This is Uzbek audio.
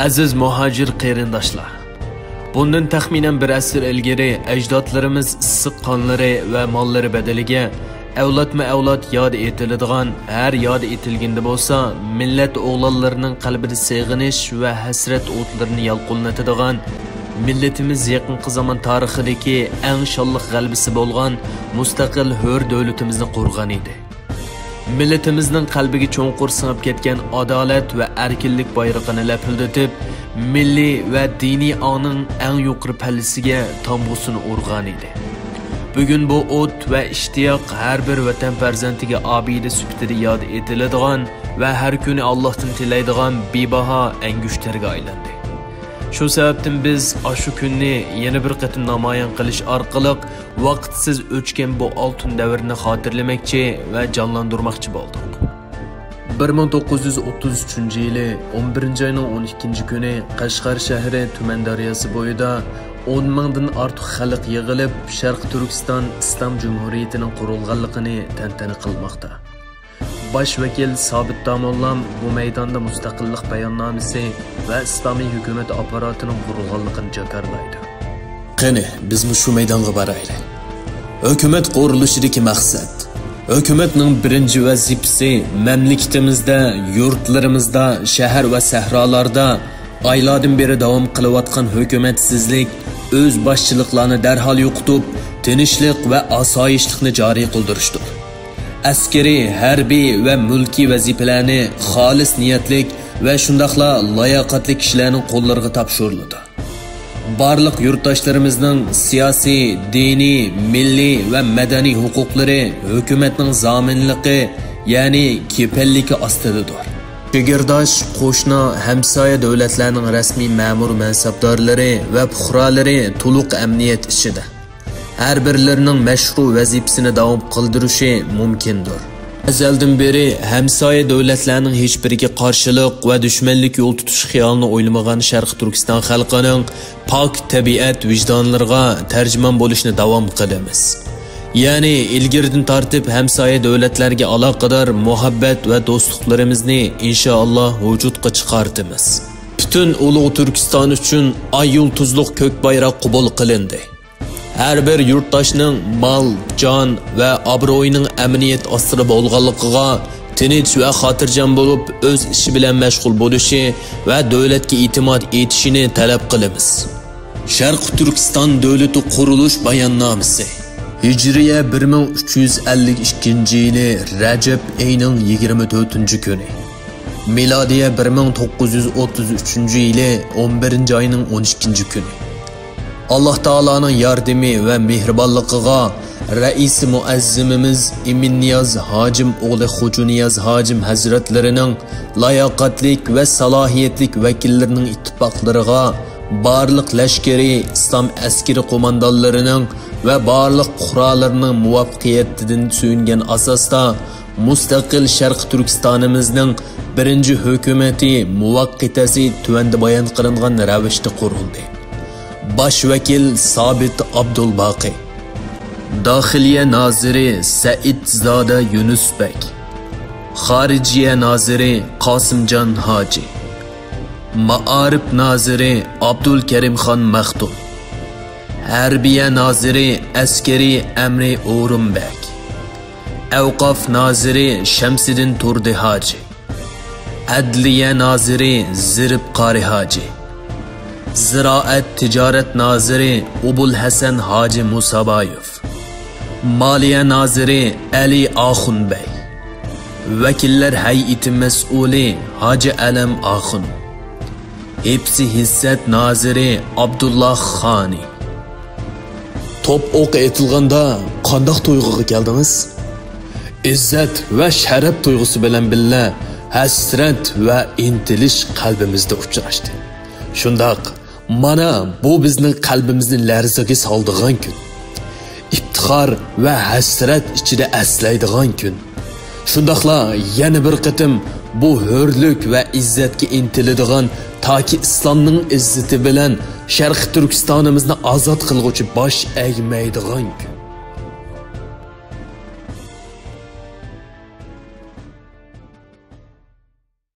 Aziz muhacir qarindoshlar, bundan taxminan bir asr ilgari ajdodlarimiz issiq qonlari va mollari badaliga avlodma-avlod yod etiladigan, har yod etilganda bo'lsa, millat o'g'lonlarining qalbida seg'inish va hasrat o'tlarini yalqinlatadigan, millatimiz yaqinqi zamon tarixidagi eng shonliq g'albisi bo'lgan mustaqil hur davlatimizni qurgan edi. Millatimizning qalbiga cho'nqur singib ketgan adolat va erkinlik bayrog'ini lapildatib, milliy va diniy ongning eng yuqori pallasiga tomg'usini urgan edi. Bugun bu o't va ishtiyoq har bir vatan farzandiga obida sifatida yod etiladigan va har kuni Allohdan tilaydigan bebaho angushtarga aylandi. Shu sababdan biz shu kunni yana bir qatim namoyon qilish orqali vaqtsiz o'chgan bu oltin davrni xotirlamoqchi va jonlantirmoqchi bo'ldik. 1933-yili 11-oyning 12-kuni Qashqar shahri Tuman daryosi bo'yida 10 mingdan ortiq xalq yig'ilib Sharq Turkiston Islom Jumhuriyatining qurilganligini tantana qilmoqda. Baş vakil Sabit Damollam bu meydanda mustaqillik bayonnomasi va islomiy hukumat apparatining qurilganligini jakarlaydi. Qani, biz shu maydonga boraylik. Hukumat qurilishidagi maqsad, hukumatning birinchi vazifasi mamlakatimizda, yurtlarimizda, shahar va sahrolarda oylardan beri davom qilayotgan hukumatsizlik, o'z boshchiliklarni darhol yo'qotib, tinchlik va osoyishlikni joriy qildirishdir. Askeri, harbiy va mulkiy vazifalarni xolis niyatlik va shundaqla layoqatli kishilarning qo'llariga topshirildi. Barliq yurtdoshlarimizning siyosiy, diniy, milliy va madaniy huquqlari hukumatning zaminligi, ya'ni kepalligi ostidadir. Chegirdosh, qo'shni, hamsoya davlatlarning rasmiy ma'mur mansabdorlari va fuqarolari to'liq amniyat ichida. Her birlerining mashru vazifasini davom qildirishi mumkindir. Azaldan beri hamsoya davlatlarning hech biriga qarshilik va dushmanlik yo'l tutish xiyolini o'ylamagan Sharq Turkiston xalqining pok tabiat vijdonlariga tarjimon bo'lishni davom qilamiz. Ya'ni ilgirdan tortib hamsoya davlatlarga aloqador muhabbat va do'stliklarimizni inshaalloh vujudga chiqartimiz. Butun ulug' Turkiston uchun ay yulduzliq ko'k bayroq qabul qilindi. Her bir yurtdoshning mal, jon va obro'yining amniyat ostida bo'lganligiga, tinch va xotirjam bo'lib, o'z ishi bilan mashg'ul bo'lishi va davlatga e'timod etishini talab qilamiz. Sharq Turkiston davlati qurilish bayonnomasi Hijriya 1352-yili Rajab oyining 24-kuni. Milodiya 1933-yili 11-oyning 12-kuni. Allah Taala'nın yardımı ve mehribanlıqıga Reis-i Muazzimimiz İmin Niyaz Hacim oğlu Xo'ja Niyaz Hacim Hazretlerinin layaqatlik ve salahiyetlik vekillerinin ittifaqlarıga, barliq leşkeri İslam askeri qo'mondonlarining ve barliq puhralarının muvaffaqiyatidan suyungan asosda mustaqil Sharq Turkistonimizning birinchi hukumati muvaqqitasi tuvanda bayon qilingan ravishda qurildi. Başvekil Sabit Abdulbaqi, Daxiliye Naziri Said Zada Yunusbek, Xarijiye Naziri Qasimjon Haji, Maarif Naziri Abdulkarimxon Maxtum, Harbiye Naziri Askeri Emri O'rinbek, Avqof Naziri Shamsiddin Turdi Haji, Adliye Naziri Zirib Qari Haji, Ziraat Ticaret Naziri Ubul Hasan Haji Musabayev, Maliye Naziri Ali Axun Bey, Vekiller Hay'iti Mes'uli Haji Alam Axun, Hepsi Hissat Naziri Abdullah Khani. Top o'qi etilganda qandoq to'yg'iga keldingiz? İzzat va sharaf tuyg'usi bilan billa hasrat va intilish qalbimizda uchrashdi. Shundaq mana bu bizning qalbimizni larzaga soldigan kun. İftixor va hasrat ichida aslaydigan kun. Shundaqla yana bir qatim bu hurlik va izzatga intiladigan toki islomning izzati bilan Sharq Turkistonimizni ozod qilguvchi bosh egmaydigan kun.